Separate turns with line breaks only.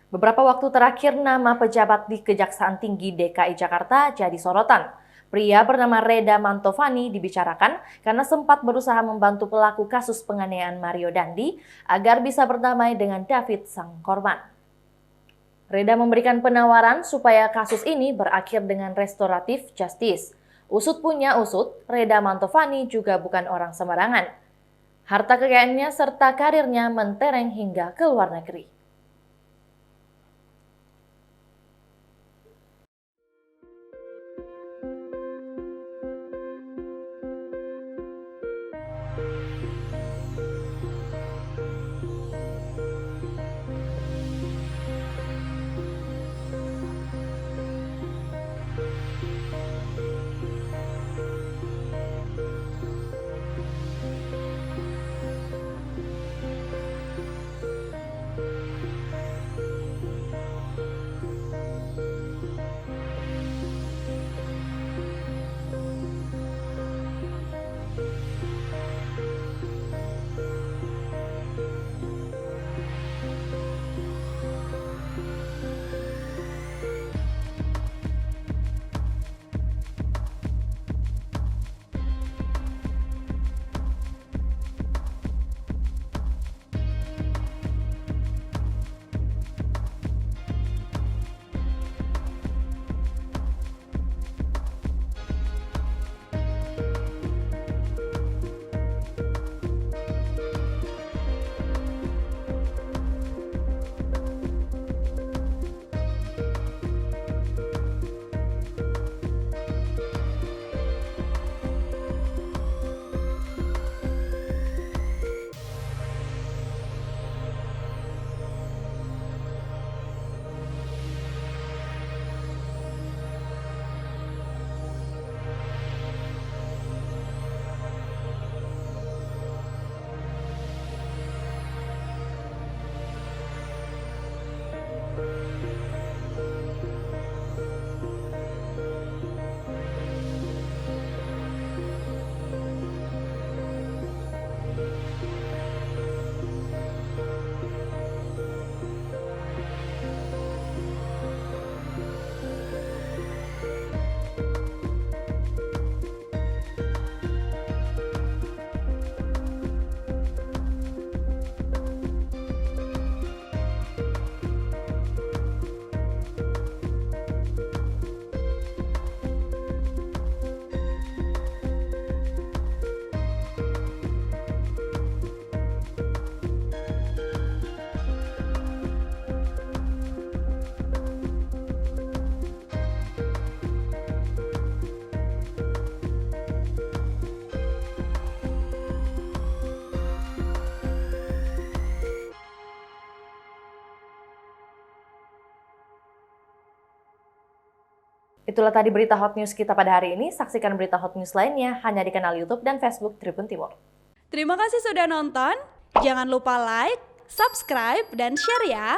Beberapa waktu terakhir nama pejabat di Kejaksaan Tinggi DKI Jakarta jadi sorotan. Pria bernama Reda Mantovani dibicarakan karena sempat berusaha membantu pelaku kasus penganiayaan Mario Dandi agar bisa berdamai dengan David sang korban. Reda memberikan penawaran supaya kasus ini berakhir dengan restoratif justice. Usut punya usut, Reda Mantovani juga bukan orang sembarangan. Harta kekayaannya serta karirnya mentereng hingga ke luar negeri. Itulah tadi berita hot news kita pada hari ini. Saksikan berita hot news lainnya hanya di kanal YouTube dan Facebook Tribun Timur.
Terima kasih sudah nonton. Jangan lupa like, subscribe, dan share ya.